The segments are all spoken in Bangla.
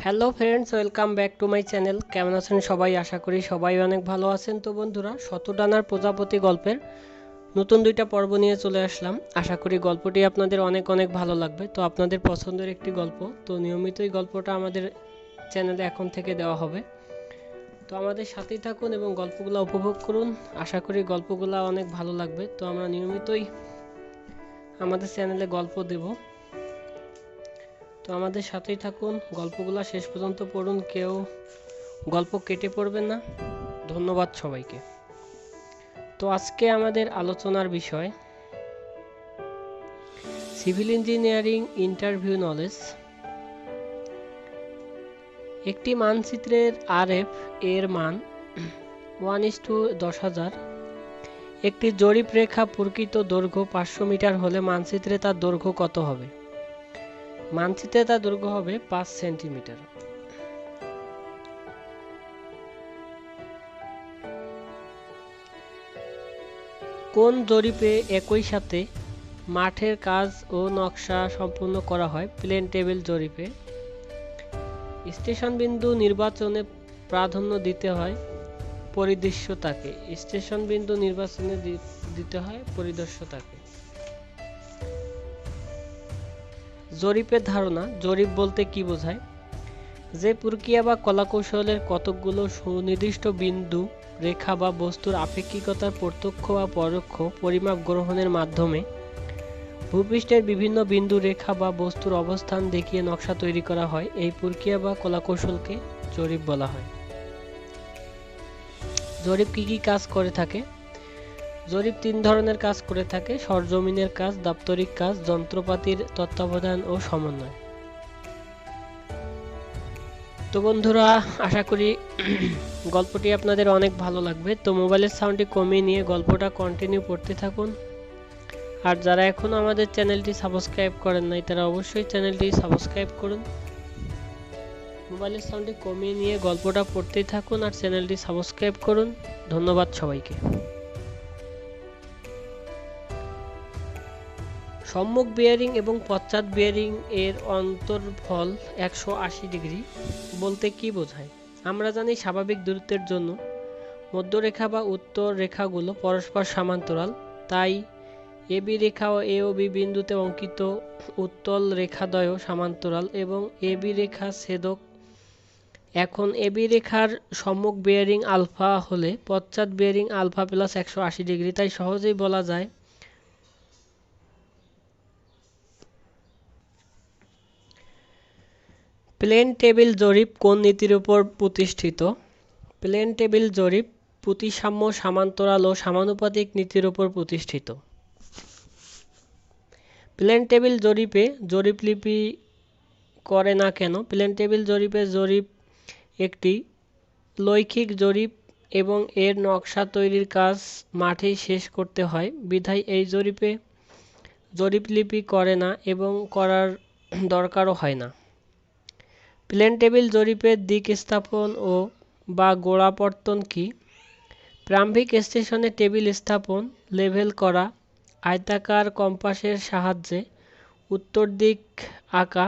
Hello friends, welcome back to my channel. কেমন আছেন সবাই? আশা করি সবাই অনেক ভালো আছেন। তো বন্ধুরা, শতডানার প্রজাপতি গল্পের নতুন দুইটা পর্ব নিয়ে চলে আসলাম। আশা করি গল্পটি আপনাদের অনেক অনেক ভালো লাগবে। তো আপনাদের পছন্দের একটি গল্প, তো নিয়মিতই গল্পটা আমাদের চ্যানেলে এখন থেকে দেওয়া হবে। তো আমাদের সাথেই থাকুন এবং গল্পগুলো উপভোগ করুন। আশা করি গল্পগুলো অনেক ভালো লাগবে। তো আমরা নিয়মিতই আমাদের চ্যানেলে গল্প দেব, তো আমাদের সাথেই থাকুন, গল্পগুলো শেষ পর্যন্ত পড়ুন, কেউ গল্প কেটে পড়বেন না। ধন্যবাদ সবাইকে। তো আজকে আমাদের আলোচনার বিষয় সিভিল ইঞ্জিনিয়ারিং ইন্টারভিউ নলেজ। একটি মানচিত্রের আরএফ এর মান 1:10,000। একটি জরিপ রেখা প্রকৃত দৈর্ঘ্য 500 মিটার হলে মানচিত্রে তার দৈর্ঘ্য কত হবে? মানচিত্রে তার দৈর্ঘ্য হবে 5 সেন্টিমিটার। কোন জরিপে একই সাথে মাঠের কাজ ও নকশা সম্পূর্ণ করা হয়? প্লেন টেবিল জরিপে। স্টেশন বিন্দু নির্বাচনে প্রাধান্য দিতে হয় পরিদৃশ্যতাকে। স্টেশন বিন্দু নির্বাচনে দিতে হয় পরিদর্শতাকে। জরিপের ধারণা। জরিপ বলতে কি বোঝায়? যে প্রক্রিয়া বা কলাকৌশলের কতকগুলো সুনির্দিষ্ট বিন্দু, রেখা বা বস্তুর আপেক্ষিকতার প্রত্যক্ষ বা পরোক্ষ পরিমাপ গ্রহণের মাধ্যমে ভূপৃষ্ঠের বিভিন্ন বিন্দু, রেখা বা বস্তুর অবস্থান দেখিয়ে নকশা তৈরি করা হয়, এই প্রক্রিয়া বা কলাকৌশলকে জরিপ বলা হয়। জরিপ কি কি কাজ করে থাকে? জরিপ 3 ধরনের কাজ করে থাকে: সরজমিনের কাজ, দাপ্তরিক কাজ, যন্ত্রপাতির তত্ত্বাবধান ও সমন্বয়। তো বন্ধুরা, আশা করি গল্পটি আপনাদের অনেক ভালো লাগবে। তো মোবাইলের সাউন্ডটি কমিয়ে নিয়ে গল্পটা কন্টিনিউ পড়তে থাকুন। আর যারা এখনও আমাদের চ্যানেলটি সাবস্ক্রাইব করেন নাই, তারা অবশ্যই চ্যানেলটি সাবস্ক্রাইব করুন। মোবাইলের সাউন্ডটি কমিয়ে নিয়ে গল্পটা পড়তেই থাকুন আর চ্যানেলটি সাবস্ক্রাইব করুন। ধন্যবাদ সবাইকে। সম্মুখ বিয়ারিং এবং পশ্চাৎ বিয়ারিং এর অন্তর্ফল 180 ডিগ্রি বলতে কি বোঝায়? আমরা জানি স্বাভাবিক দূরত্বের জন্য মধ্যরেখা বা উত্তর রেখাগুলো পরস্পর সমান্তরাল, তাই এবি রেখা ও এ ও বি বিন্দুতে অঙ্কিত উত্তল রেখাদ্বয় সমান্তরাল এবং এবি রেখা ছেদক। এখন এবি রেখার সম্মুখ বিয়ারিং আলফা হলে পশ্চাৎ বিয়ারিং আলফা প্লাস 180 ডিগ্রি, তাই সহজেই বলা যায় প্লেন টেবিল জরিপ কোন নীতির উপর প্রতিষ্ঠিত? প্লেন টেবিল জরিপ প্রতিসাম্য, সমান্তরাল ও সমানুপাতিক নীতির উপর প্রতিষ্ঠিত। প্লেন টেবিল জরিপে জরিপলিপি করে না কেন? প্লেন টেবিল জরিপে জরিপ একটি লৈখিক জরিপ এবং এর নকশা তৈরির কাজ মাঠেই শেষ করতে হয়, বিধায় এই জরিপে জরিপলিপি করে না এবং করার দরকারও হয় না। প্লেন টেবিল জরিপের দিক স্থাপন ও বা গোড়াপত্তন কি? প্রারম্ভিক স্টেশনে টেবিল স্থাপন, লেভেল করা, আয়তাকার কম্পাসের সাহায্যে উত্তর দিক আঁকা,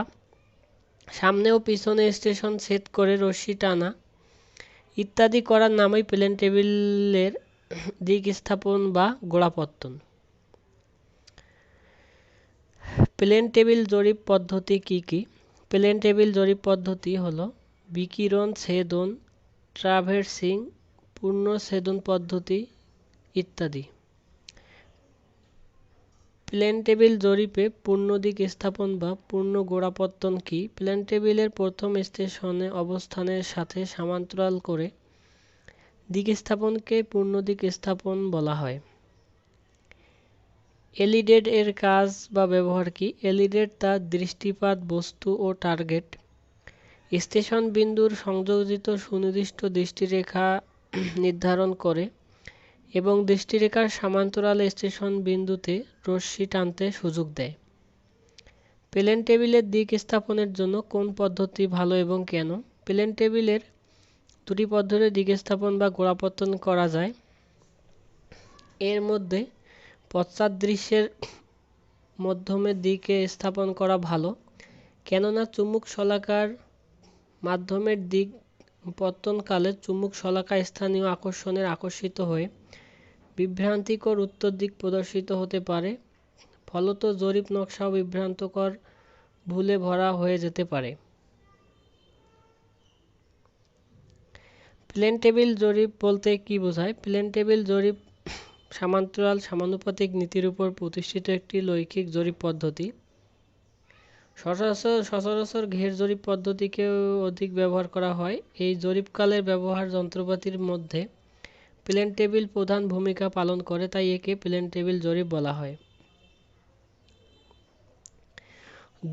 সামনে ও পিছনে স্টেশন সেট করে রশ্মি টানা ইত্যাদি করার নামই প্লেন টেবিলের দিক স্থাপন বা গোড়াপত্তন। প্লেন টেবিল জরিপ পদ্ধতি কি কি? প্লেন টেবিল জরিপ পদ্ধতি হলো বিকিরণ ছেদন, ট্রাভার্সিং, পূর্ণ ছেদন পদ্ধতি ইত্যাদি। প্লেন টেবিল জরিপে পূর্ণ দিক স্থাপন বা পূর্ণ গোড়াপত্তন কি? প্লেন টেবিলের প্রথম স্টেশনে অবস্থানের সাথে সমান্তরাল করে দিক স্থাপনকে পূর্ণ দিক স্থাপন বলা হয়। এলইডেড এর কাজ বা ব্যবহার কি? এলইডেড তার দৃষ্টিপাত বস্তু ও টার্গেট স্টেশন বিন্দুর সংযোজিত সুনির্দিষ্ট দৃষ্টিরেখা নির্ধারণ করে এবং দৃষ্টিরেখার সমান্তরাল স্টেশন বিন্দুতে রশ্মি টানতে সুযোগ দেয়। প্লেন টেবিলের দিক স্থাপনের জন্য কোন পদ্ধতি ভালো এবং কেন? প্লেন টেবিলের দুটি পদ্ধতিতে দিক স্থাপন বা গোড়াপত্তন করা যায়। এর মধ্যে পশ্চাৎ দৃশ্যের মাধ্যমে দিকে স্থাপন করা ভালো, কেননা চুম্বক শলাকার মাধ্যমের দিক পত্তনকালে চুম্বক শলাকা স্থানীয় আকর্ষণের আকর্ষিত হয়ে বিভ্রান্তিকর উত্তর দিক প্রদর্শিত হতে পারে, ফলত জরিপ নকশাও বিভ্রান্তকর ভুলে ভরা হয়ে যেতে পারে। প্লেন টেবিল জরিপ বলতে কি বোঝায়? প্লেন টেবিল জরিপ সমান্তরাল সমানুপাতিক নীতির উপর প্রতিষ্ঠিত একটি রৈখিক জরিপ পদ্ধতি। সচরাচর ঘের জরিপ পদ্ধতিকেও অধিক ব্যবহার করা হয়। এই জরিপকালের ব্যবহার যন্ত্রপাতির মধ্যে প্লেন টেবিল প্রধান ভূমিকা পালন করে, তাই একে প্লেন টেবিল জরিপ বলা হয়।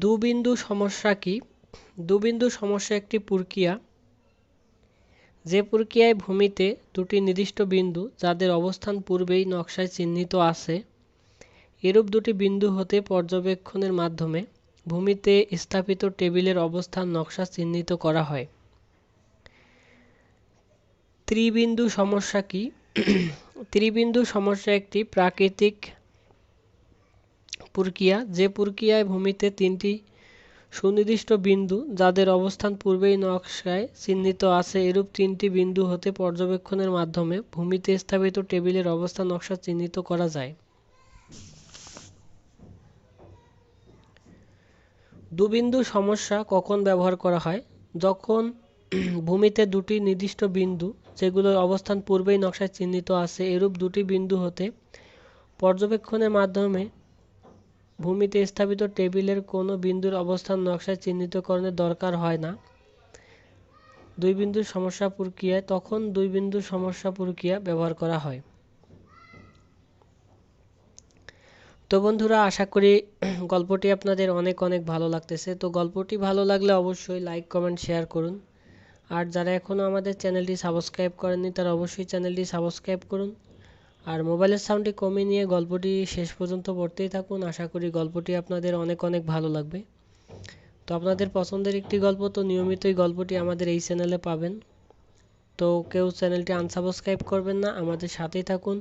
দুবিন্দু সমস্যা কি? দুবিন্দু সমস্যা একটি প্রক্রিয়া যে প্রক্রিয়ায় ভূমিতে দুটি নির্দিষ্ট বিন্দু যাদের অবস্থান পূর্বেই নকশায় চিহ্নিত আছে, এরূপ দুটি বিন্দু হতে পর্যবেক্ষণের মাধ্যমে ভূমিতে স্থাপিত টেবিলের অবস্থান নকশা চিহ্নিত করা হয়। ত্রিবিন্দু সমস্যা কি? ত্রিবিন্দু সমস্যা একটি প্রাকৃতিক প্রক্রিয়া যে প্রক্রিয়ায় ভূমিতে তিনটি সুনির্দিষ্ট বিন্দু যাদের অবস্থান পূর্বেই নকশায় চিহ্নিত আছে, এরূপ তিনটি বিন্দু হতে পর্যবেক্ষণের মাধ্যমে ভূমিতে স্থাপিত টেবিলের অবস্থান নকশা চিহ্নিত করা যায়। দুবিন্দু সমস্যা কখন ব্যবহার করা হয়? যখন ভূমিতে দুটি নির্দিষ্ট বিন্দু যেগুলোর অবস্থান পূর্বেই নকশায় চিহ্নিত আছে, এরূপ দুটি বিন্দু হতে পর্যবেক্ষণের মাধ্যমে ভূমিতে স্থাপিত টেবিলের কোনো বিন্দুর অবস্থান নকশায় চিহ্নিতকরণের দরকার হয় না। তখন দুই বিন্দু সমস্যা প্রক্রিয়া ব্যবহার করা হয়। তো বন্ধুরা, আশা করি গল্পটি আপনাদের অনেক ভালো লাগতেছে। তো গল্পটি ভালো লাগলে অবশ্যই লাইক, কমেন্ট, শেয়ার করুন। আর যারা এখনও আমাদের চ্যানেলটি সাবস্ক্রাইব করেননি তারা অবশ্যই চ্যানেলটি সাবস্ক্রাইব করুন। আর মোবাইলের সাউন্ডটি কমিয়ে নিয়ে গল্পটি শেষ পর্যন্ত পড়তেই থাকুন। আশা করি গল্পটি আপনাদের অনেক ভালো লাগবে। তো আপনাদের পছন্দের একটি গল্প, তো নিয়মিতই গল্পটি আমাদের এই চ্যানেলে পাবেন। তো কেউ চ্যানেলটি আনসাবস্ক্রাইব করবেন না, আমাদের সাথেই থাকুন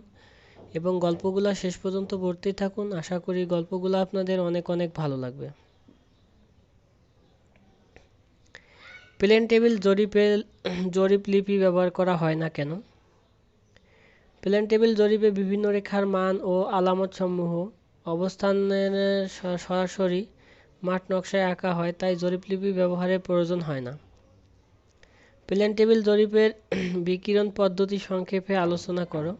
এবং গল্পগুলো শেষ পর্যন্ত পড়তেই থাকুন। আশা করি গল্পগুলো আপনাদের অনেক ভালো লাগবে। প্লেন টেবিল জরিপ লিপি ব্যবহার করা হয় না কেন? প্লেন টেবিল জরিপে বিভিন্ন রেখার মান ও আলামতসমূহ অবস্থানের সরাসরি মাঠ নকশায় আঁকা হয়, তাই জরিপলিপি ব্যবহারের প্রয়োজন হয় না। প্লেন টেবিল জরিপের বিকিরণ পদ্ধতি সংক্ষেপে আলোচনা করো।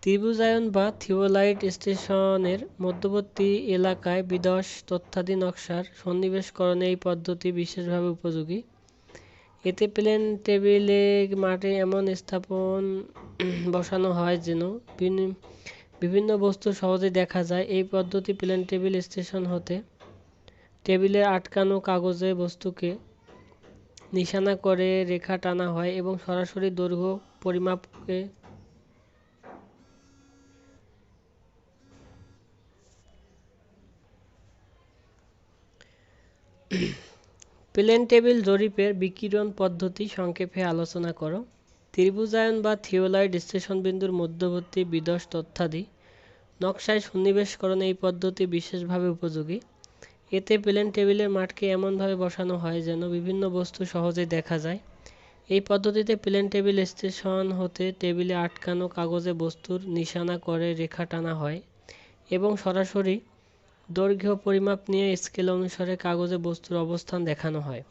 ত্রিভুজায়ন বা থিওলাইট স্টেশনের মধ্যবর্তী এলাকায় বিদশ তথ্যাদি নকশার সন্নিবেশকরণে এই পদ্ধতি বিশেষভাবে উপযোগী। এতে প্লেন টেবিলে মাঠে এমন স্থাপন বসানো হয় যেন বিভিন্ন বস্তু সহজে দেখা যায়। এই পদ্ধতি প্লেন টেবিল স্টেশন হতে টেবিলে আটকানো কাগজে বস্তুকে নিশানা করে রেখা টানা হয় এবং সরাসরি দৈর্ঘ্য পরিমাপকে প্লেন টেবিল জরিপের বিকিরণ পদ্ধতি সংক্ষেপে আলোচনা করো। ত্রিভুজায়ন বা থিওলাইট স্টেশন বিন্দুর মধ্যবর্তী বিদশ তথ্যাদি নকশায় সন্নিবেশকরণে এই পদ্ধতি বিশেষভাবে উপযোগী। এতে প্লেন টেবিলের মাঠকে এমনভাবে বসানো হয় যেন বিভিন্ন বস্তু সহজে দেখা যায়। এই পদ্ধতিতে প্লেন টেবিল স্টেশন হতে টেবিলে আটকানো কাগজে বস্তুর নিশানা করে রেখা টানা হয় এবং সরাসরি দৈর্ঘ্য পরিমাপ নিয়ে স্কেল অনুসারে কাগজে বস্তুর অবস্থান দেখানো হয়।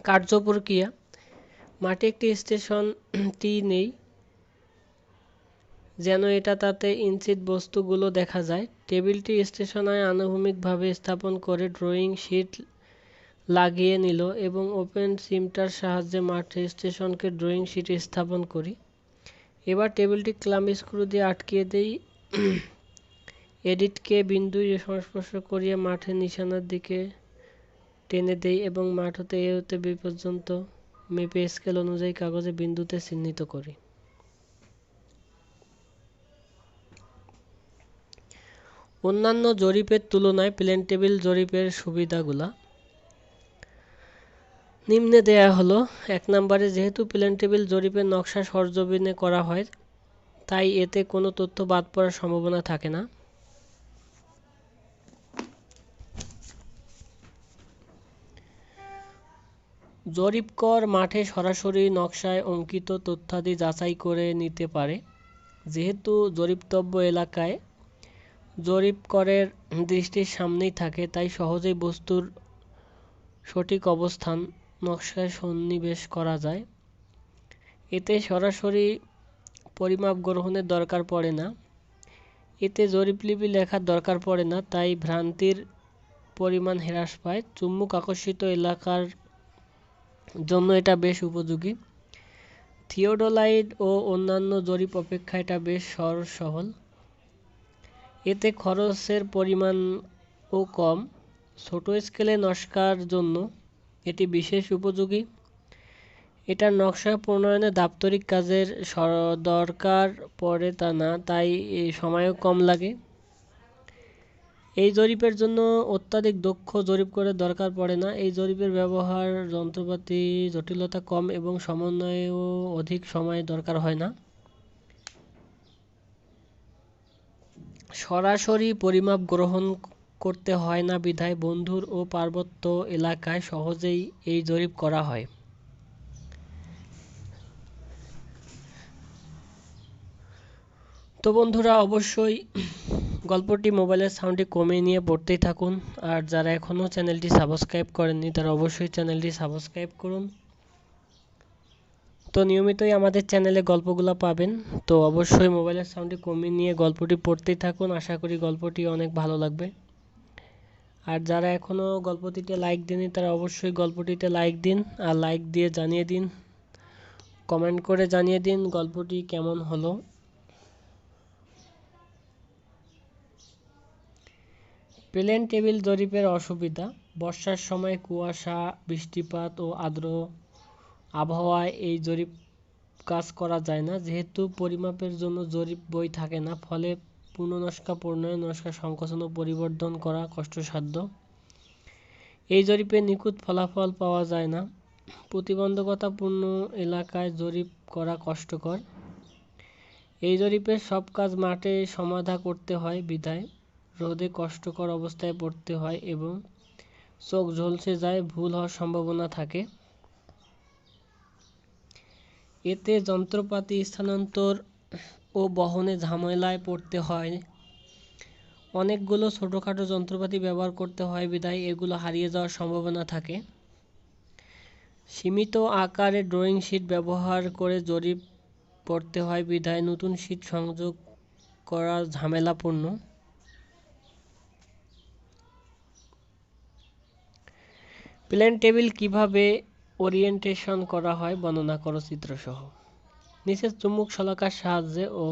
কার্য প্রক্রিয়া: মাঠে একটি স্টেশন টি নেই যেন এটা তাতে ইঞ্চিত বস্তুগুলো দেখা যায়। টেবিলটি স্টেশনায় আনুভূমিকভাবে স্থাপন করে ড্রয়িং শিট লাগিয়ে নিল এবং ওপেন সিমটার সাহায্যে মাঠে স্টেশনকে ড্রয়িং শিটে স্থাপন করি। এবার টেবিলটি ক্লাম্প স্ক্রু দিয়ে আটকিয়ে দেই। এডিটকে বিন্দু সংস্পর্শ করিয়ে মাঠের নিশানার দিকে টেনে দেই এবং মাঠ হতে এ হতে বি পর্যন্ত মেপে স্কেল অনুযায়ী কাগজে বিন্দুতে চিহ্নিত করি। অন্যান্য জরিপের তুলনায় প্লেন টেবিল জরিপের সুবিধাগুলা নিম্নে দেয়া হলো। 1 নম্বরে, যেহেতু প্লেন টেবিল জরিপের নকশা সরজমিনে করা হয় তাই এতে কোনো তথ্য বাদ পড়ার সম্ভাবনা থাকে না। জরিপকর মাঠে সরাসরি নকশায় অঙ্কিত তথ্যাদি যাচাই করে নিতে পারে। যেহেতু জরিপতব্য এলাকায় জরিপকরের দৃষ্টির সামনেই থাকে, তাই সহজেই বস্তুর সঠিক অবস্থান নকশায় সন্নিবেশ করা যায়। এতে সরাসরি পরিমাপ গ্রহণের দরকার পড়ে না। এতে জরিপলিপি লেখার দরকার পড়ে না, তাই ভ্রান্তির পরিমাণ হ্রাস পায়। চুম্বক আকর্ষিত এলাকার জন্য এটা বেশ উপযোগী। থিওডোলাইট ও অন্যান্য জরিপ অপেক্ষা এটা বেশ সহজ। এতে খরচের পরিমাণও কম। ছোট স্কেলে নকশার জন্য এটি বিশেষ উপযোগী। এটার নকশা প্রণয়নে দাপ্তরিক কাজের দরকার পড়ে তা না, তাই সময়ও কম লাগে। এই জরিপের জন্য অত্যাধিক দক্ষ জরিপকরের দরকার পড়ে না। এই জরিপের ব্যবহার যন্ত্রপাতি জটিলতা কম এবং সমন্বয়েও অধিক সময় দরকার হয় না। সরাসরি পরিমাপ গ্রহণ করতে হয় না বিধায় বন্ধুর ও পার্বত্য এলাকায় সহজেই এই জরিপ করা হয়। তো বন্ধুরা, অবশ্যই গল্পটি মোবাইলের সাউন্ডটি কমিয়ে নিয়ে পড়তেই থাকুন। আর যারা এখনও চ্যানেলটি সাবস্ক্রাইব করেননি তারা অবশ্যই চ্যানেলটি সাবস্ক্রাইব করুন। তো নিয়মিতই আমাদের চ্যানেলে গল্পগুলো পাবেন। তো অবশ্যই মোবাইলের সাউন্ডটি কমিয়ে নিয়ে গল্পটি পড়তেই থাকুন। আশা করি গল্পটি অনেক ভালো লাগবে। আর যারা এখনও গল্পটিতে লাইক দেননি তারা অবশ্যই গল্পটিতে লাইক দিন, আর লাইক দিয়ে জানিয়ে দিন, কমেন্ট করে জানিয়ে দিন গল্পটি কেমন হলো। প্লেন টেবিল জরিপের অসুবিধা। বর্ষার সময় কুয়াশা, বৃষ্টিপাত ও আর্দ্র আবহাওয়ায় এই জরিপ কাজ করা যায় না। যেহেতু পরিমাপের জন্য জরিপ বই থাকে না, ফলে পুনঃনকশা প্রণয়ন, নকশা সংকোচন ও পরিবর্ধন করা কষ্টসাধ্য। এই জরিপে নিখুঁত ফলাফল পাওয়া যায় না। প্রতিবন্ধকতাপূর্ণ এলাকায় জরিপ করা কষ্টকর। এই জরিপের সব কাজ মাঠে সমাধা করতে হয় বিধায় রোদে কষ্টকর অবস্থায় পড়তে হয় এবং চোখ ঝলসে যায়, ভুল হওয়ার সম্ভাবনা থাকে। এতে যন্ত্রপাতি স্থানান্তর ও বহনে ঝামেলায় পড়তে হয়। অনেকগুলো ছোটোখাটো যন্ত্রপাতি ব্যবহার করতে হয় বিধায় এগুলো হারিয়ে যাওয়ার সম্ভাবনা থাকে। সীমিত আকারে ড্রয়িং শিট ব্যবহার করে জরিপ করতে হয় বিধায় নতুন শিট সংযোগ করা ঝামেলাপূর্ণ। প্লেন টেবিল কিভাবে ওরিয়েন্টেশন করা হয় বর্ণনা করো চিত্রসহ। নিচে চুম্বক শলাকার সাহায্যে ও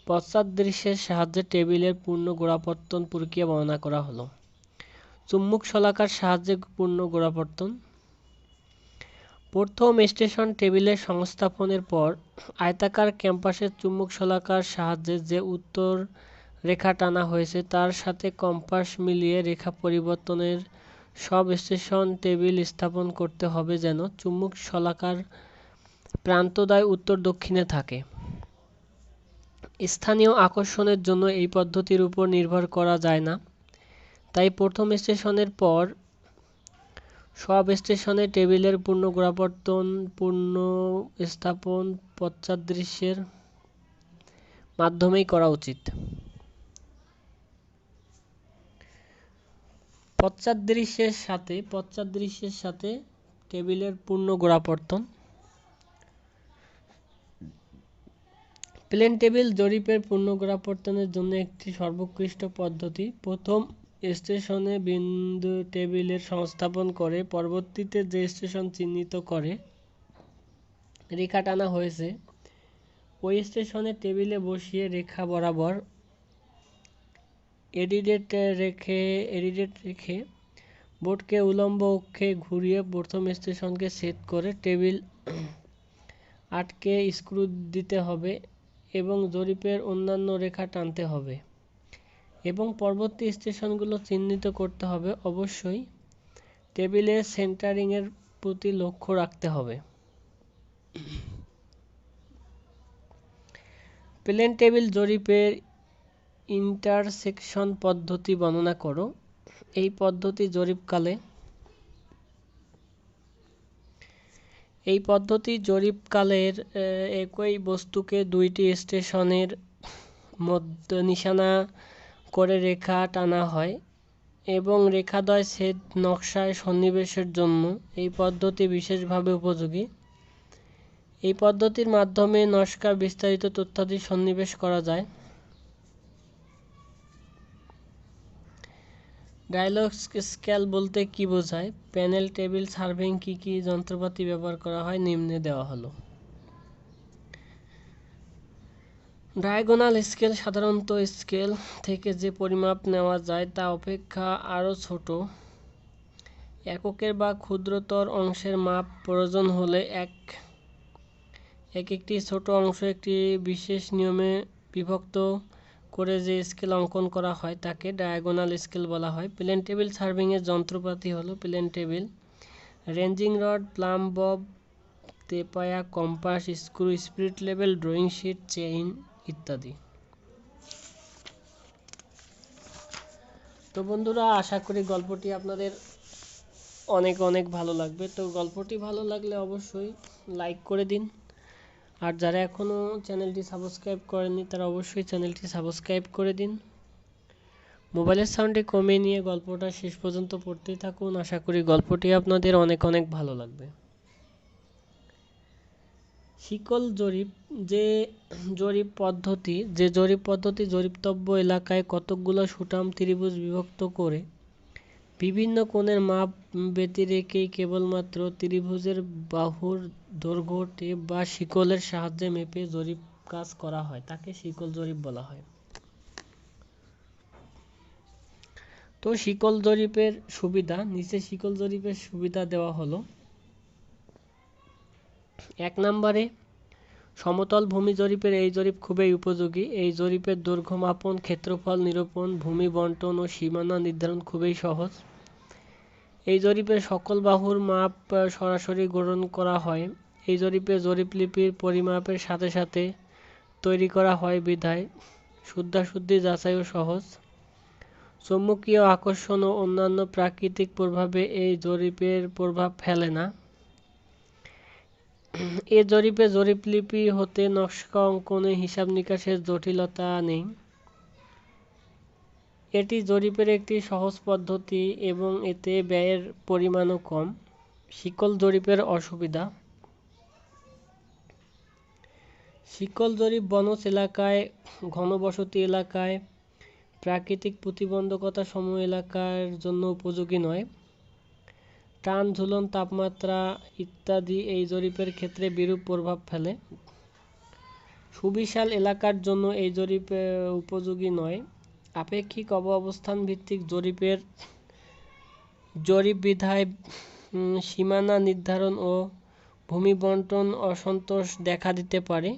পশ্চাৎদৃশ্যের সাহায্যে টেবিলের পূর্ণ গোড়াপত্তন প্রক্রিয়া বর্ণনা করা হলো। চুম্বক শলাকার সাহায্যে পূর্ণ গোড়াপত্তন। প্রথম স্টেশন টেবিলের সংস্থাপনের পর আয়তাকার ক্যাম্পাসের চুম্বক শলাকার সাহায্যে যে উত্তর রেখা টানা হয়েছে তার সাথে কম্পাস মিলিয়ে রেখা পরিবর্তনের সব স্টেশন টেবিল স্থাপন করতে হবে যেন চুম্বক শলাকার প্রান্তদ্বয় উত্তর দক্ষিণে থাকে। স্থানীয় আকর্ষণের জন্য এই পদ্ধতির উপর নির্ভর করা যায় না, তাই প্রথম স্টেশনের পর সব স্টেশনে টেবিলের পূর্ণ গোড়াপত্তন পূর্ণ স্থাপন পশ্চাৎদৃশ্যের মাধ্যমেই করা উচিত। পশ্চাৎদৃশ্যের সাথে টেবিলের পূর্ণ গোড়াপত্তন। প্লেন টেবিল জরিপের পূর্ণ গোড়াপত্তনের জন্য একটি সর্বোৎকৃষ্ট পদ্ধতি প্রথম স্টেশনে বিন্দু টেবিলের সংস্থাপন করে পরবর্তীতে যে স্টেশন চিহ্নিত করে রেখা টানা হয়েছে ওই স্টেশনে টেবিলে বসিয়ে রেখা বরাবর এডিটেড রেখে বোর্ডকে উল্লম্ব অক্ষে ঘুরিয়ে প্রথম স্টেশনকে সেট করে টেবিল আটকে স্ক্রু দিতে হবে এবং জরিপের অন্যান্য রেখা টানতে হবে এবং পরবর্তী স্টেশনগুলো চিহ্নিত করতে হবে। অবশ্যই টেবিলের সেন্টারিংয়ের প্রতি লক্ষ্য রাখতে হবে। প্লেন টেবিল জরিপের ইন্টারসেকশন পদ্ধতি বর্ণনা করো। এই পদ্ধতি জরিপকালে এই পদ্ধতি জরিপকালের একই বস্তুকে দুইটি স্টেশনের মধ্যে নিশানা করে রেখা টানা হয় এবং রেখাদ্বয় ছেদ নকশায় সন্নিবেশের জন্য এই পদ্ধতি বিশেষভাবে উপযোগী। এই পদ্ধতির মাধ্যমে নকশার বিস্তারিত তথ্যাদি সন্নিবেশ করা যায়। ডায়ালগ স্কেল বলতে কি বোঝায়? প্যানেল টেবিল সার্ভেইং কি কি যন্ত্রপাতি ব্যবহার করা হয় নিম্নে দেওয়া হলো। ডায়াগোনাল স্কেল সাধারণত স্কেল থেকে যে পরিমাপ নেওয়া যায় তা অপেক্ষা আরও ছোট এককের বা ক্ষুদ্রতর অংশের মাপ প্রয়োজন হলে একটি ছোট অংশ একটি বিশেষ নিয়মে বিভক্ত করে যে স্কেল অঙ্কন করা হয় তাকে ডায়াগোনাল স্কেল বলা হয়। প্লেন টেবিল সার্ভিংয়ের যন্ত্রপাতি হলো plane table, ranging rod, plumb bob, তেপায়া, compass, screw, spirit level, drawing sheet, chain ইত্যাদি। তো বন্ধুরা, আশা করি গল্পটি আপনাদের অনেক অনেক ভালো লাগবে। তো গল্পটি ভালো লাগলে অবশ্যই লাইক করে দিন, আর যারা এখনও চ্যানেলটি সাবস্ক্রাইব করেননি তারা অবশ্যই চ্যানেলটি সাবস্ক্রাইব করে দিন। মোবাইলের সাউন্ডে কমিয়ে নিয়ে গল্পটা শেষ পর্যন্ত পড়তেই থাকুন। আশা করি গল্পটি আপনাদের অনেক অনেক ভালো লাগবে। শিকল জরিপ যে জরিপ পদ্ধতি জরিপতব্য এলাকায় কতকগুলো সুঠাম ত্রিভুজ বিভক্ত করে বিভিন্ন কোণের মাপ ব্যতি রেখেই কেবলমাত্র ত্রিভুজের বাহুর দৈর্ঘ্য টেপ বা শিকলের সাহায্যে মেপে জরিপ কাজ করা হয় তাকে শিকল জরিপ বলা হয়। তো শিকল জরিপের সুবিধা, নিচে শিকল জরিপের সুবিধা দেওয়া হলো। 1 নম্বরে সমতল ভূমি জরিপের এই জরিপ খুবই উপযোগী। এই জরিপের দৈর্ঘ্য মাপন, ক্ষেত্রফল নিরূপণ, ভূমি বণ্টন ও সীমানা নির্ধারণ খুবই সহজ। এই জরিপে সকল বাহুর মাপ সরাসরি গ্রহণ করা হয়। এই জরিপে জরিপলিপির পরিমাপের সাথে সাথে তৈরি করা হয় বিধায় শুদ্ধাশুদ্ধি যাচাইও সহজ। চৌম্বকীয় আকর্ষণ ও অন্যান্য প্রাকৃতিক প্রভাবে এই জরিপের প্রভাব ফেলে না। এ জরিপে জরিপলিপি হতে নকশা অঙ্কনে হিসাব নিকাশের জটিলতা নেই। এটি জরিপের একটি সহজ পদ্ধতি এবং এতে ব্যয়ের পরিমাণও কম। শিকল জরিপের অসুবিধা। শিকল জরিপ বনজ এলাকায়, ঘনবসতি এলাকায়, প্রাকৃতিক প্রতিবন্ধকতা সমূহ এলাকার জন্য উপযোগী নয়। টান, ঝুলন, তাপমাত্রা ইত্যাদি এই জরিপের ক্ষেত্রে বিরূপ প্রভাব ফেলে। সুবিশাল এলাকার জন্য এই জরিপ উপযোগী নয়। আপেক্ষিক অবস্থান ভিত্তিক জরিপ বিধায় সীমানা নির্ধারণ ও ভূমি বণ্টন অসন্তোষ দেখা দিতে পারে।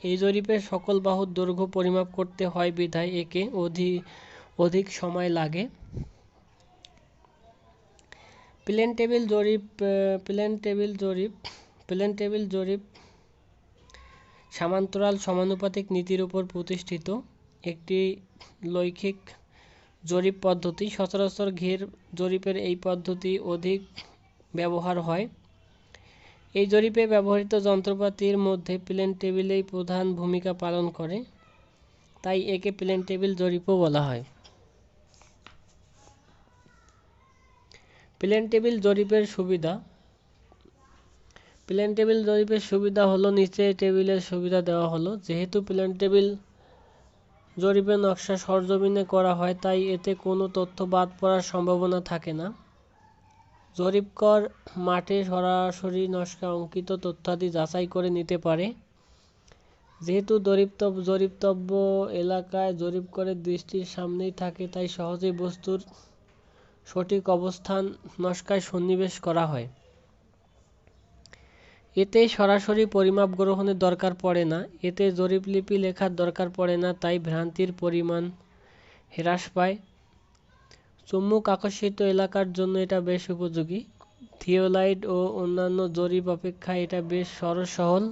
এই জরিপে সকল বাহুর দৈর্ঘ্য পরিমাপ করতে হয় বিধায় একে অধিক সময় লাগে। প্লেন টেবিল জরিপ সমান্তরাল সমানুপাতিক নীতির উপর প্রতিষ্ঠিত একটি লৈখিক জরিপ পদ্ধতি। সচরাচর ঘের জরিপের এই পদ্ধতি অধিক ব্যবহার হয়। এই জরিপে ব্যবহৃত যন্ত্রপাতির মধ্যে প্লেন টেবিলই প্রধান ভূমিকা পালন করে, তাই একে প্লেন টেবিল জরিপও বলা হয়। প্লেন টেবিল জরিপের সুবিধা। প্লেন টেবিল জরিপের সুবিধা হলো নিচে টেবিলের সুবিধা দেওয়া হলো। যেহেতু প্লেন টেবিল জরিপের নকশা সরজমিনে করা হয় তাই এতে কোনো তথ্য বাদ পড়ার সম্ভাবনা থাকে না। জরিপকর মাঠে সরাসরি নকশা অঙ্কিত তথ্যাদি যাচাই করে নিতে পারে। যেহেতু জরিপতব্য এলাকায় জরিপকরের দৃষ্টির সামনেই থাকে তাই সহজেই বস্তুর সঠিক অবস্থান নকশায় সন্নিবেশ করা হয়। এতে সরাসরি পরিমাপ গ্রহণের দরকার পড়ে না। এতে জরিপলিপি লেখার দরকার পড়ে না, তাই ভ্রান্তির পরিমাণ হ্রাস পায়। চুম্বক আকর্ষিত এলাকার জন্য এটা বেশ উপযোগী। থিওলাইট ও অন্যান্য জরিপ অপেক্ষা এটা বেশ সহজ-সরল।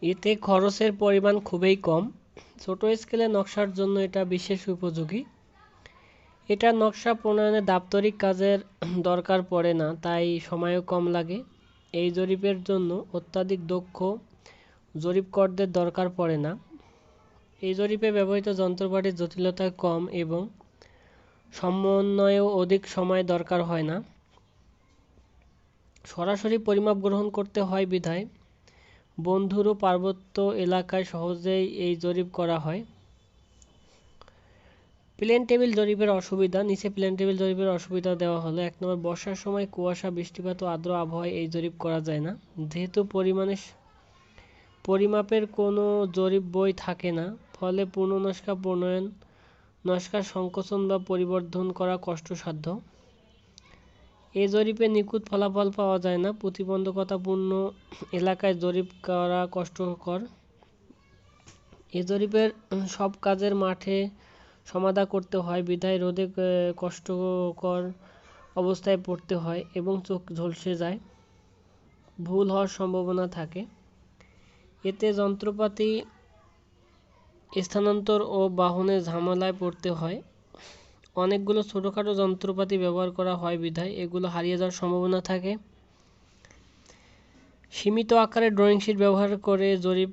এতে খরচের পরিমাণ খুবই কম। ছোট স্কেলে নকশার জন্য এটা বিশেষ উপযোগী। এটার নকশা প্রণয়নে দাপ্তরিক কাজের দরকার পড়ে না, তাই সময়ও কম লাগে। এই জরিপের জন্য অত্যাধিক দক্ষ জরিপকরদের দরকার পড়ে না। এই জরিপে ব্যবহৃত যন্ত্রপাতির জটিলতা কম এবং সমন্বয়েও অধিক সময় দরকার হয় না। সরাসরি পরিমাপ গ্রহণ করতে হয় বিধায় বন্ধুর ও পার্বত্য এলাকায় সহজেই এই জরিপ করা হয়। প্লেন টেবিল জরিপের অসুবিধা। নিচে প্লেন টেবিল জরিপের অসুবিধা দেওয়া হলো। ১ নম্বর, বর্ষার সময় কুয়াশা, বৃষ্টিপাত ও আর্দ্র আবহাওয়ায় এই জরিপ করা যায় না, যেহেতু পরিমাপের কোনো জরিপ বই থাকে না, ফলে পূর্ণ নকশা প্রণয়ন, নকশার সংকোচন বা পরিবর্ধন করা কষ্টসাধ্য। এ জরিপে নিখুঁত ফলাফল পাওয়া যায় না, প্রতিবন্ধকতাপূর্ণ এলাকায় জরিপ করা কষ্টকর। এ জরিপের সব কাজের মাঠে সমাধা করতে হয় বিধায় রোদে কষ্টকর অবস্থায় পড়তে হয় এবং চোখ ঝলসে যায়, ভুল হওয়ার সম্ভাবনা থাকে। এতে যন্ত্রপাতি স্থানান্তর ও বাহনে ঝামেলায় পড়তে হয়। অনেকগুলো ছোটোখাটো যন্ত্রপাতি ব্যবহার করা হয় বিধায় এগুলো হারিয়ে যাওয়ার সম্ভাবনা থাকে। সীমিত আকারের ড্রয়িং শিট ব্যবহার করে জরিপ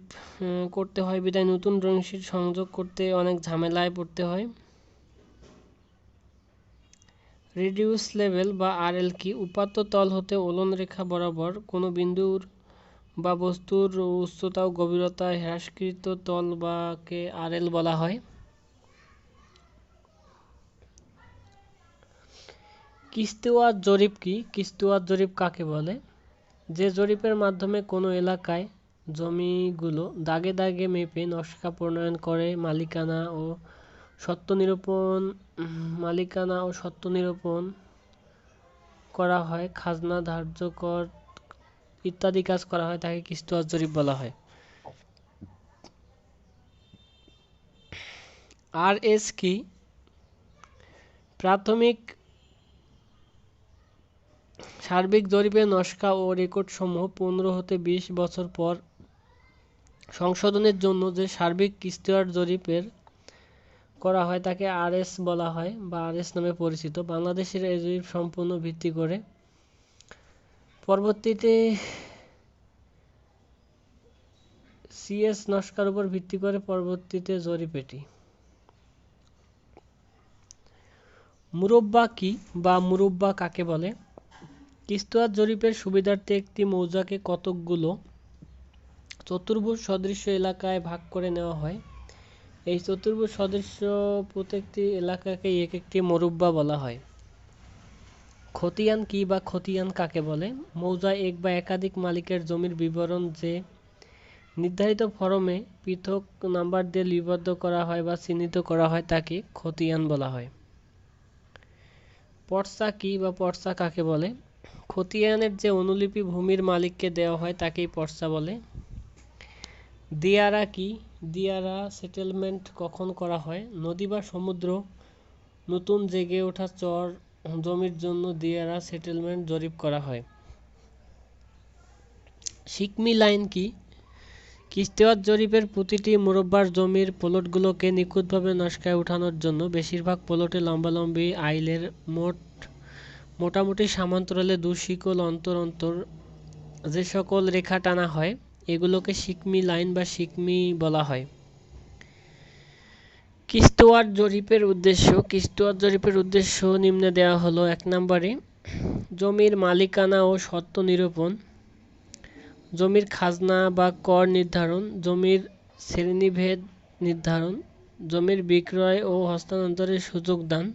করতে হয় বিধায় নতুন ড্রয়িং শিট সংযোগ করতে অনেক ঝামেলায় পড়তে হয়। রিডিউস লেভেল বা আরএল কি? উপাত্ত তল হতে উল্লম্ব রেখা বরাবর কোনো বিন্দুর বা বস্তুর উচ্চতা ও গভীরতা হ্রাসকৃত তল বা কে আরএল বলা হয়। কিস্তিওয়াত জরিপ কি? কিস্তিওয়াত জরিপ কাকে বলে? যে জরিপের মাধ্যমে কোনো এলাকায় জমিগুলো দাগে দাগে মেপে নকশা প্রণয়ন করে মালিকানা ও সত্ত্ব নিরূপণ করা হয়, খাজনা ধার্য কর ইত্যাদি কাজ করা হয়, তাকে কিস্তিওয়াত জরিপ বলা হয়। আরএস কি? প্রাথমিক সার্বিক জরিপের নকশা ও রেকর্ডসমূহ ১৫ হতে ২০ বছর পর সংশোধনের জন্য যে সার্বিক কিস্তিওয়াত জরিপের করা হয় তাকে আরএস বলা হয় বা আরএস নামে পরিচিত। বাংলাদেশের এই জরিপ সম্পূর্ণ ভিত্তি করে পরবর্তীতে সিএস নকশার উপর ভিত্তি করে পরবর্তীতে জরিপ এটি। মুরব্বা কি বা মুরব্বা কাকে বলে? কিস্তিওয়াত জরিপের সুবিধার্থে একটি মৌজাকে কতকগুলো চতুর্ভুজ সদৃশ এলাকায় ভাগ করে নেওয়া হয়। এই চতুর্ভুজ সদৃশ প্রত্যেকটি এলাকাকেই এক একটি মুরব্বা বলা হয়। খতিয়ান কি বা খতিয়ান কাকে বলে? মৌজায় এক বা একাধিক মালিকের জমির বিবরণ যে নির্ধারিত ফরমে পৃথক নাম্বার দিয়ে লিপিবদ্ধ করা হয় বা চিহ্নিত করা হয় তাকে খতিয়ান বলা হয়। পর্চা কি বা পর্চা কাকে বলে? খতিয়ানের যে অনুলিপি ভূমির মালিককে দেওয়া হয় তাকেই পর্চা বলে। দিয়ারা কি? দিয়ারা সেটেলমেন্ট কখন করা হয়? নদী বা সমুদ্র, নতুন জেগে ওঠা চর জমির জন্য দিয়ারা সেটেলমেন্ট জরিপ করা হয়। সিকমি লাইন কি? কিস্তিওয়াত জরিপের প্রতিটি মুরব্বার জমির প্লটগুলোকে নিখুঁতভাবে নকশায় ওঠানোর জন্য বেশিরভাগ প্লটে লম্বালম্বি আইলের মোটামুটি সমান্তরালে ২ শিকল অন্তর অন্তর যে সকল রেখা টানা হয় এগুলোকে সিকমি লাইন বা সিকমি বলা হয়। কিস্তিওয়াত জরিপের উদ্দেশ্য। কিস্তিওয়াত জরিপের উদ্দেশ্য নিম্নে দেওয়া হলো। ১ নম্বরে জমির মালিকানা ও সত্ত্ব নিরূপণ, জমির খাজনা বা কর নির্ধারণ, জমির শ্রেণীভেদ নির্ধারণ, জমির বিক্রয় ও হস্তান্তরের সুযোগ দান,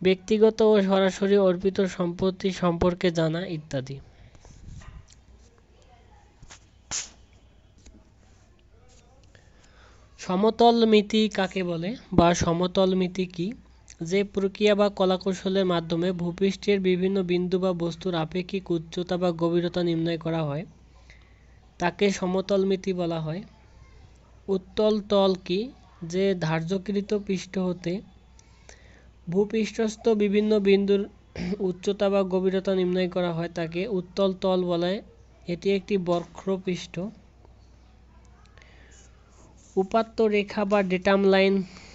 ব্যক্তিগত ও সরাসরি অর্পিত সম্পত্তি সম্পর্কে জানা ইত্যাদি। সমতলমিতি কাকে বলে বা সমতলমিতি কি? যে প্রক্রিয়া বা কলাকৌশলের মাধ্যমে ভূপৃষ্ঠের বিভিন্ন বিন্দু বা বস্তুর আপেক্ষিক উচ্চতা বা গভীরতা নির্ণয় করা হয় তাকে সমতলমিতি বলা হয়। উত্তল তল কি? যে ধার্যকৃত পৃষ্ঠ হতে ভূপৃষ্ঠস্থ বিভিন্ন বিন্দুর উচ্চতা বা গভীরতা নির্ণয় করা হয় তাকে উত্তল তল বলে। এটি একটি বক্রপৃষ্ঠ। উপাত্ত রেখা বা ডেটাম লাইন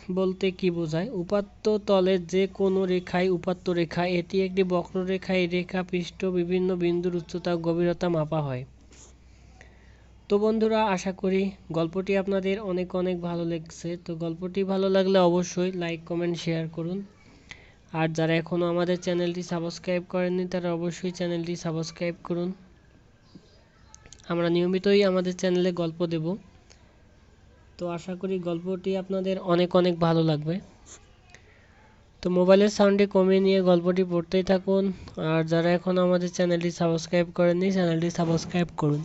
বলতে কি বোঝায়? উপাত্ত তলের যে কোনো রেখাই উপাত্ত রেখা। এটি একটি বক্ররেখা। এই রেখা পৃষ্ঠ বিভিন্ন বিন্দুর উচ্চতা ও গভীরতা মাপা হয়। তো বন্ধুরা, আশা করি গল্পটি আপনাদের অনেক অনেক ভালো লেগেছে। তো গল্পটি ভালো লাগলে অবশ্যই লাইক, কমেন্ট, শেয়ার করুন। আর যারা এখনও আমাদের চ্যানেলটি সাবস্ক্রাইব করেননি তারা অবশ্যই চ্যানেলটি সাবস্ক্রাইব করুন। আমরা নিয়মিতই আমাদের চ্যানেলে গল্প দেব। তো আশা করি গল্পটি আপনাদের অনেক অনেক ভালো লাগবে। তো মোবাইলের সাউন্ডটি কমিয়ে নিয়ে গল্পটি পড়তেই থাকুন। আর যারা এখনও আমাদের চ্যানেলটি সাবস্ক্রাইব করেননি চ্যানেলটি সাবস্ক্রাইব করুন।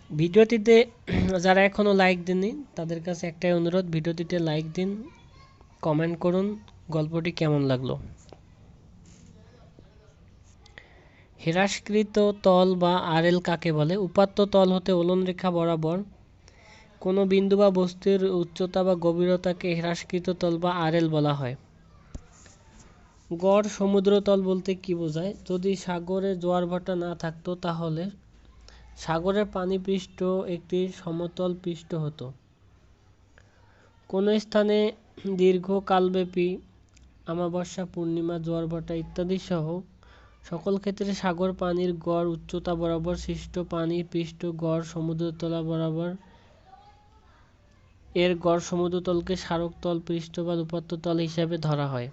ভিডিওটিতে যারা এখনও লাইক দেননি তাদের কাছে একটাই অনুরোধ, ভিডিওটিতে লাইক দিন, কমেন্ট করুন গল্পটি কেমন লাগলো। হ্রাসকৃত তল বা আরএল কাকে বলে? উপাত্ত তল হতে উল্লম্ব রেখা বরাবর কোনো বিন্দু বা বস্তুর উচ্চতা বা গভীরতাকে হ্রাসকৃত তল বা আরএল বলা হয়। গড় সমুদ্রতল বলতে কি বোঝায়? যদি সাগরে জোয়ার ভাটা না থাকতো তাহলে সাগরের পানিপৃষ্ঠ একটি সমতল পৃষ্ঠ হতো। কোনো স্থানে দীর্ঘকালব্যাপী অমাবস্যা, পূর্ণিমা, জোয়ার ভাটা ইত্যাদি সহ সকল ক্ষেত্রে সাগর পানির গড় উচ্চতা বরাবর সৃষ্ট পানির পৃষ্ঠ গড় সমুদ্রতল বরাবর এর গড় সমুদ্রতলকে স্মারকতল, পৃষ্ঠ বা উপাত্ত তল হিসাবে ধরা হয়।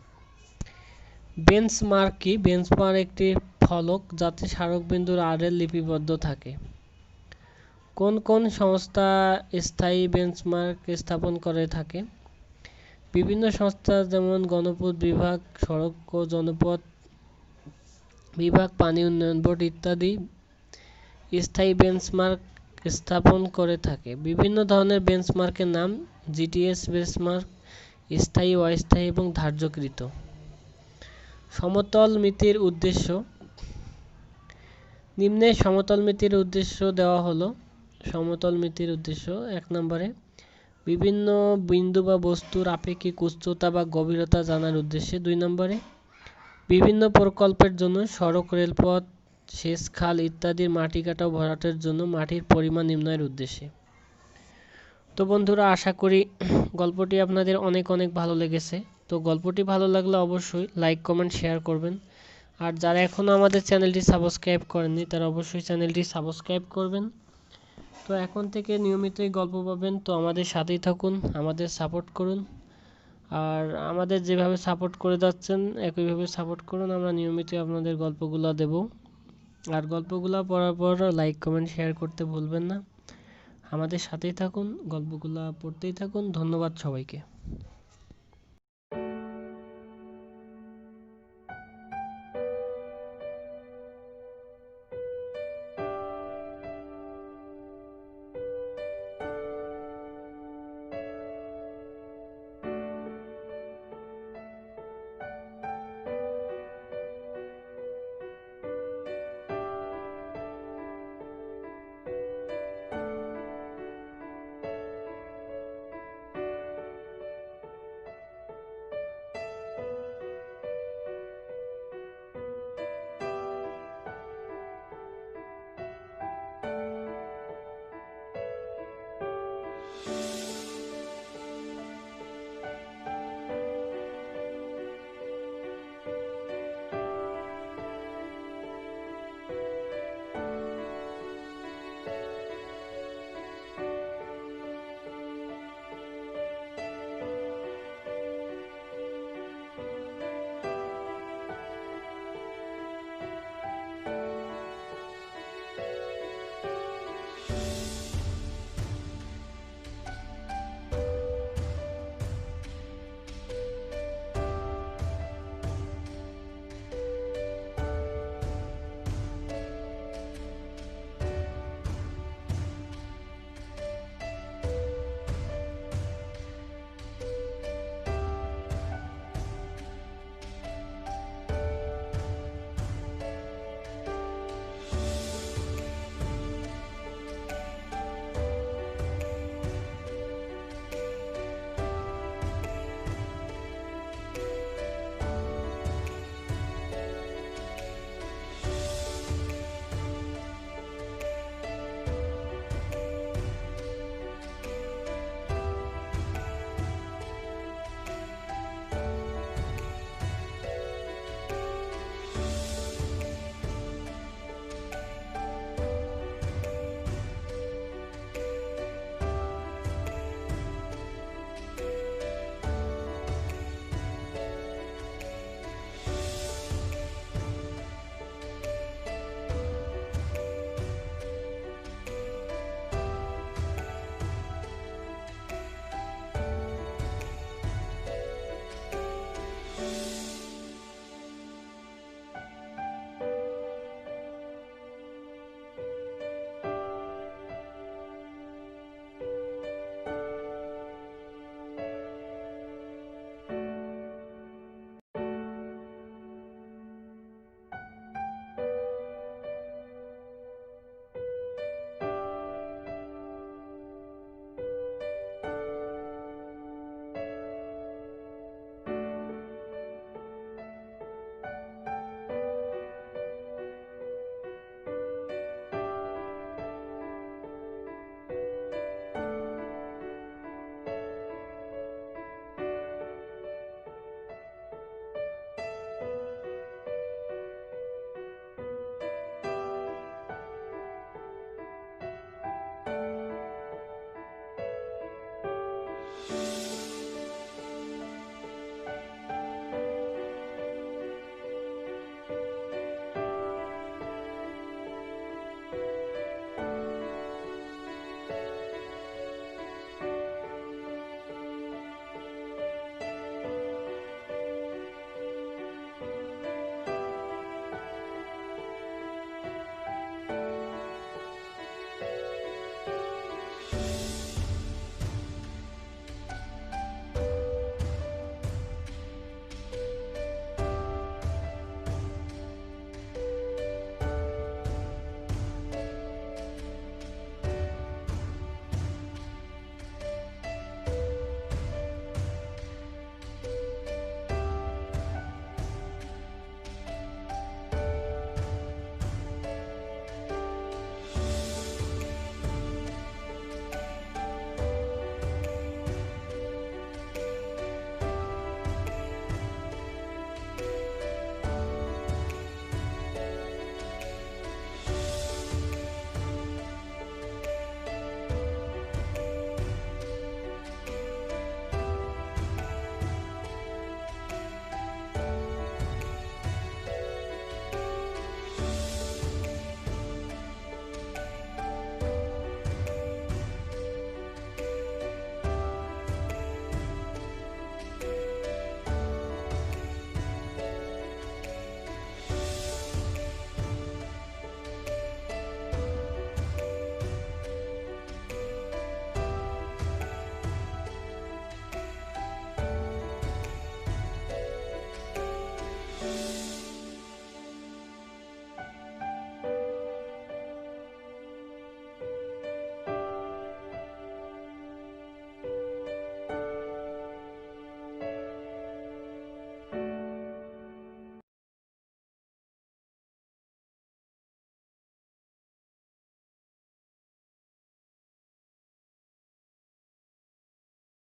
বেঞ্চমার্ক কি? বেঞ্চমার্ক একটি ফলক যাতে স্মারকবিন্দুর আরএল লিপিবদ্ধ থাকে। কোন কোন সংস্থা স্থায়ী বেঞ্চমার্ক স্থাপন করে থাকে? বিভিন্ন সংস্থা যেমন গণপূর্ত বিভাগ, সড়ক ও জনপথ বিভাগ, পানি উন্নয়ন বোর্ড ইত্যাদি স্থায়ী বেঞ্চমার্ক স্থাপন করে থাকে। বিভিন্ন ধরনের বেঞ্চমার্কের নাম: জিটিএস বেঞ্চমার্ক, স্থায়ী, অস্থায়ী এবং ধার্যকৃত। সমতলমিতির উদ্দেশ্য। নিম্নে সমতলমিতির উদ্দেশ্য দেওয়া হলো। সমতলমিতির উদ্দেশ্য: ১ নম্বরে বিভিন্ন বিন্দু বা বস্তুর আপেক্ষিক উচ্চতা বা গভীরতা জানার উদ্দেশ্যে। ২ নম্বরে বিভিন্ন প্রকল্পের জন্য সড়ক, রেলপথ, সেচ খাল ইত্যাদির মাটি কাটা ও ভরাটের জন্য মাটির পরিমাণ নির্ণয়ের উদ্দেশ্যে। তো বন্ধুরা, আশা করি গল্পটি আপনাদের অনেক অনেক ভালো লেগেছে। তো গল্পটি ভালো লাগলে অবশ্যই লাইক, কমেন্ট, শেয়ার করবেন। আর যারা এখনও আমাদের চ্যানেলটি সাবস্ক্রাইব করেননি তারা অবশ্যই চ্যানেলটি সাবস্ক্রাইব করবেন। তো এখন থেকে নিয়মিতই গল্প পাবেন। তো আমাদের সাথেই থাকুন, আমাদের সাপোর্ট করুন। আর আমাদের যেভাবে সাপোর্ট করে যাচ্ছেন একইভাবে সাপোর্ট করুন। আমরা নিয়মিতই আপনাদের গল্পগুলো দেব। আর গল্পগুলো পড়ার পর লাইক, কমেন্ট, শেয়ার করতে ভুলবেন না। আমাদের সাথেই থাকুন, গল্পগুলো পড়তেই থাকুন। ধন্যবাদ সবাইকে।